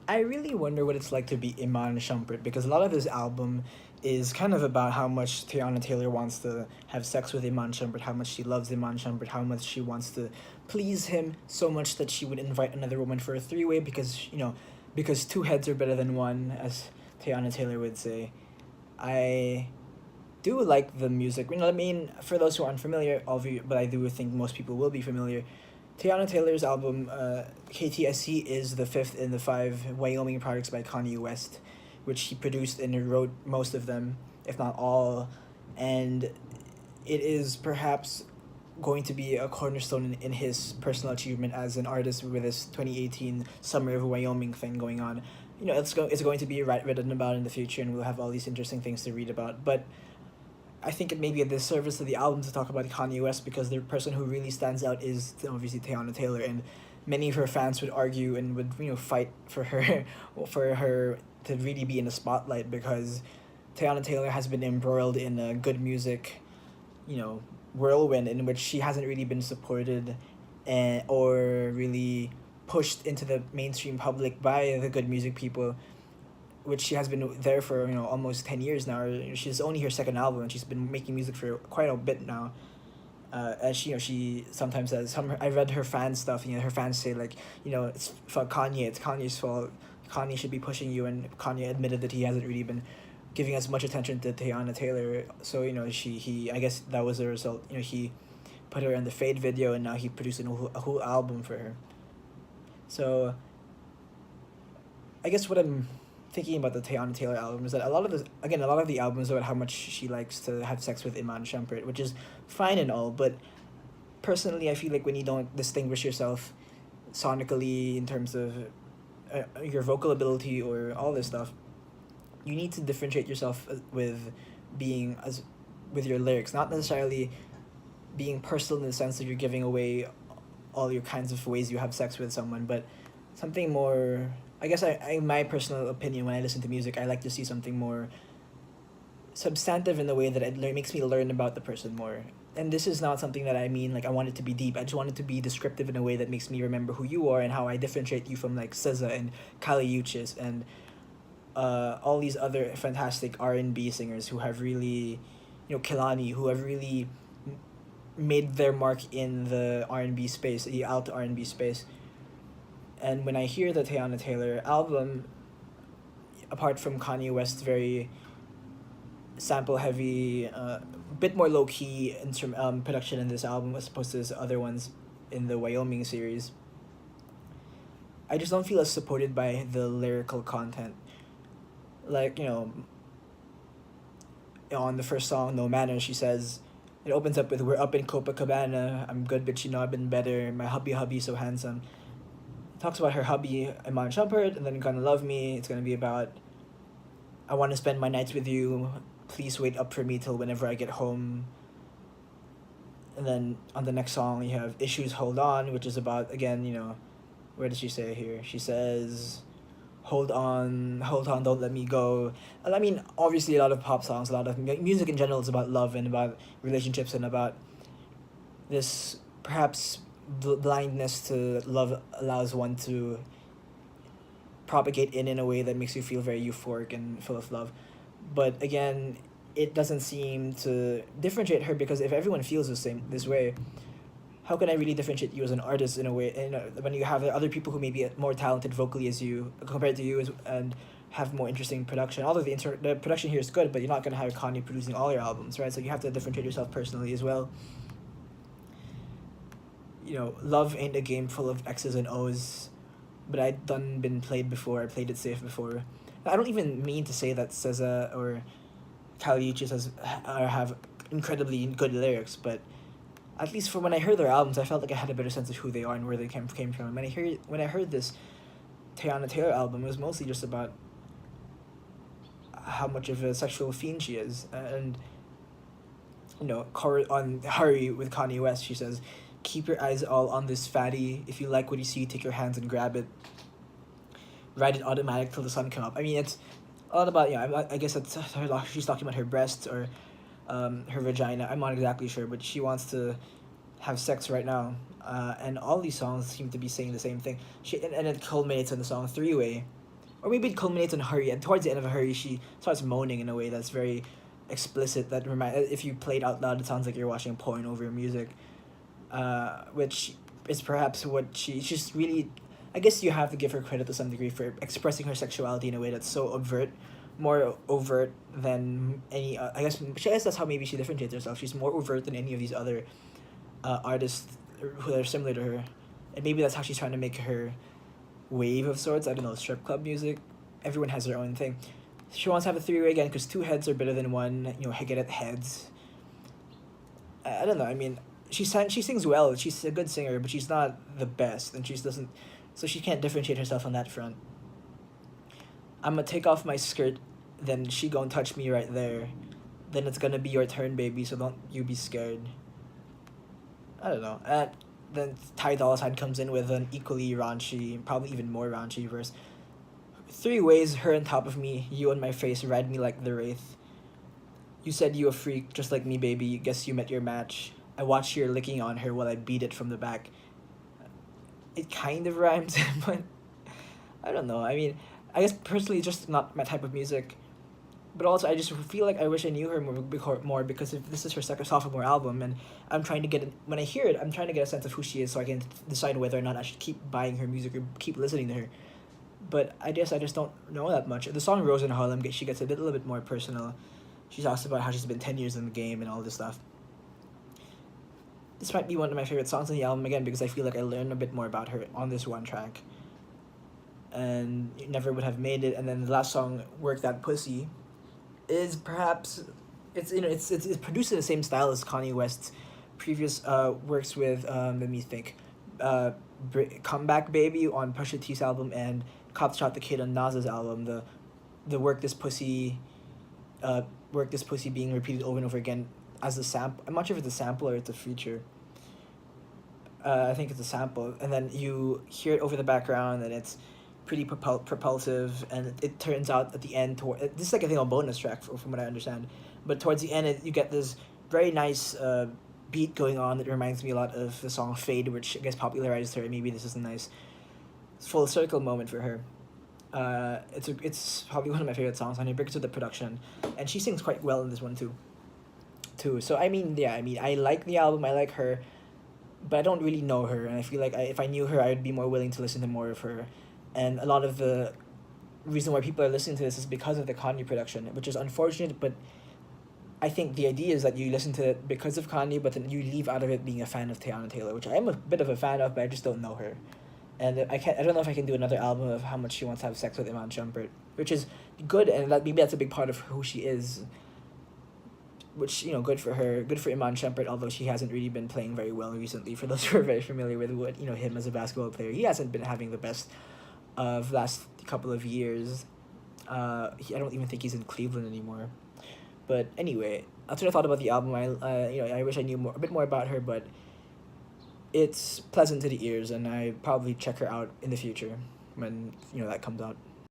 I really wonder what it's like to be Iman Shumpert because a lot of this album is kind of about how much Teyana Taylor wants to have sex with Iman Shumpert, how much she loves Iman Shumpert, how much she wants to please him so much that she would invite another woman for a three-way because, because two heads are better than one, as Teyana Taylor would say. I do like the music. I mean, for those who aren't familiar, of you, but I do think most people will be familiar. Teyana Taylor's album, K.T.S.E, is the fifth in the five Wyoming projects by Kanye West, which he produced and wrote most of them, if not all. And it is perhaps going to be a cornerstone in his personal achievement as an artist with this 2018 Summer of Wyoming thing going on. It's going to be written about in the future, and we'll have all these interesting things to read about. But I think it may be a disservice to the album to talk about Kanye West because the person who really stands out is obviously Teyana Taylor, and many of her fans would argue and would fight for her, for her to really be in the spotlight because Teyana Taylor has been embroiled in a good music, you know, whirlwind in which she hasn't really been supported, or really pushed into the mainstream public by the good music people, which she has been there for almost 10 years now. She's only her second album and she's been making music for quite a bit now. As she sometimes says, I read her fan stuff. Her fans say like, it's for Kanye, it's Kanye's fault. Kanye should be pushing you, and Kanye admitted that he hasn't really been giving as much attention to Teyana Taylor. So he I guess that was the result. He put her in the Fade video, and now he produced a whole album for her. So I guess what I'm thinking about the Teyana Taylor album is that a lot of the albums are about how much she likes to have sex with Iman Shumpert, which is fine and all, but personally I feel like when you don't distinguish yourself sonically in terms of your vocal ability or all this stuff, you need to differentiate yourself with being as with your lyrics, not necessarily being personal in the sense that you're giving away all your kinds of ways you have sex with someone, but something more. I guess in my personal opinion, when I listen to music, I like to see something more substantive in the way that it makes me learn about the person more. And this is not something that I mean like I want it to be deep. I just want it to be descriptive in a way that makes me remember who you are and how I differentiate you from like SZA and Kali Uchis and all these other fantastic R&B singers who have really, Kilani, who have really made their mark in the R&B space, the alt R&B space. And when I hear the Teyana Taylor album, apart from Kanye West's very sample heavy, bit more low key production in this album as opposed to his other ones in the Wyoming series, I just don't feel as supported by the lyrical content. Like, on the first song, No Manner, she says, it opens up with, "We're up in Copacabana, I'm good, but I've been better, my hubby so handsome." It talks about her hubby, Iman Shumpert, and then Gonna Love Me, it's gonna be about, "I want to spend my nights with you, please wait up for me till whenever I get home." And then on the next song, you have Issues Hold On, which is about, again, where does she say here? She says, hold on, don't let me go. And I mean, obviously, a lot of pop songs, a lot of music in general is about love and about relationships and about this perhaps blindness to love allows one to propagate in a way that makes you feel very euphoric and full of love. But again, it doesn't seem to differentiate her because if everyone feels this way, how can I really differentiate you as an artist in a way? When you have other people who may be more talented vocally as you compared to you and have more interesting production. Although the production here is good, but you're not gonna have Kanye producing all your albums, right? So you have to differentiate yourself personally as well. Love ain't a game full of X's and O's, but I'd done been played before. I played it safe before. I don't even mean to say that SZA or Kali Uchis have incredibly good lyrics, but at least from when I heard their albums, I felt like I had a better sense of who they are and where they came from. And when I heard this Teyana Taylor album, it was mostly just about how much of a sexual fiend she is. And on Hurry with Kanye West, she says, "Keep your eyes all on this fatty. If you like what you see, take your hands and grab it. Ride it automatic till the sun come up." I mean, it's a lot about I guess it's she's talking about her breasts or her vagina. I'm not exactly sure, but she wants to have sex right now. And all these songs seem to be saying the same thing. And it culminates in the song Three Way, or maybe it culminates in Hurry, and towards the end of Hurry, she starts moaning in a way that's very explicit. That if you play it out loud, it sounds like you're watching porn over music, which is perhaps what she's really. I guess you have to give her credit to some degree for expressing her sexuality in a way that's so overt, more overt than any. I guess that's how maybe she differentiates herself. She's more overt than any of these other artists who are similar to her, and maybe that's how she's trying to make her wave of sorts. I don't know, strip club music. Everyone has their own thing. She wants to have a three-way again because two heads are better than one. You know, get at heads. I don't know. I mean, she sings well. She's a good singer, but she's not the best, and she doesn't. So she can't differentiate herself on that front. I'm gonna take off my skirt, then she gonna touch me right there. Then it's gonna be your turn, baby. So don't you be scared. I don't know. Then Ty Dolla $ign comes in with an equally raunchy, probably even more raunchy verse. Three ways, her on top of me, you on my face, ride me like the wraith. You said you a freak, just like me, baby. Guess you met your match. I watch your licking on her while I beat it from the back. It kind of rhymes, but I don't know. I mean, I guess personally, just not my type of music. But also, I just feel like I wish I knew her more because if this is her second sophomore album, and I'm trying to when I hear it, I'm trying to get a sense of who she is so I can decide whether or not I should keep buying her music or keep listening to her. But I guess I just don't know that much. The song Rose in Harlem, she gets a little bit more personal. She talks about how she's been 10 years in the game and all this stuff. This might be one of my favorite songs on the album again because I feel like I learned a bit more about her on this one track. And Never Would Have Made It. And then the last song, Work That Pussy, is perhaps it's produced in the same style as Kanye West's previous works with let me think, Comeback Baby on Pusha T's album and Cop Shot the Kid on Nas's album. The Work This Pussy being repeated over and over again as a sample. I'm not sure if it's a sample or it's a feature. I think it's a sample, and then you hear it over the background, and it's pretty propulsive, and it turns out at the end this is like I think a bonus track from what I understand, but towards the end you get this very nice beat going on that reminds me a lot of the song Fade, which I guess popularized her. Maybe this is a nice full circle moment for her. It's probably one of my favorite songs on here because of the production, and she sings quite well in this one too. So I mean, I like the album, I like her, but I don't really know her, and I feel like if I knew her, I would be more willing to listen to more of her. And a lot of the reason why people are listening to this is because of the Kanye production, which is unfortunate, but I think the idea is that you listen to it because of Kanye, but then you leave out of it being a fan of Teyana Taylor, which I am a bit of a fan of, but I just don't know her. And I don't know if I can do another album of how much she wants to have sex with Iman Shumpert, which is good, and maybe that's a big part of who she is. Which, good for her, good for Iman Shumpert, although she hasn't really been playing very well recently. For those who are very familiar with him as a basketball player, he hasn't been having the best of last couple of years. I don't even think he's in Cleveland anymore. But anyway, that's what I thought about the album. I wish I knew a bit more about her, but it's pleasant to the ears, and I probably check her out in the future when that comes out.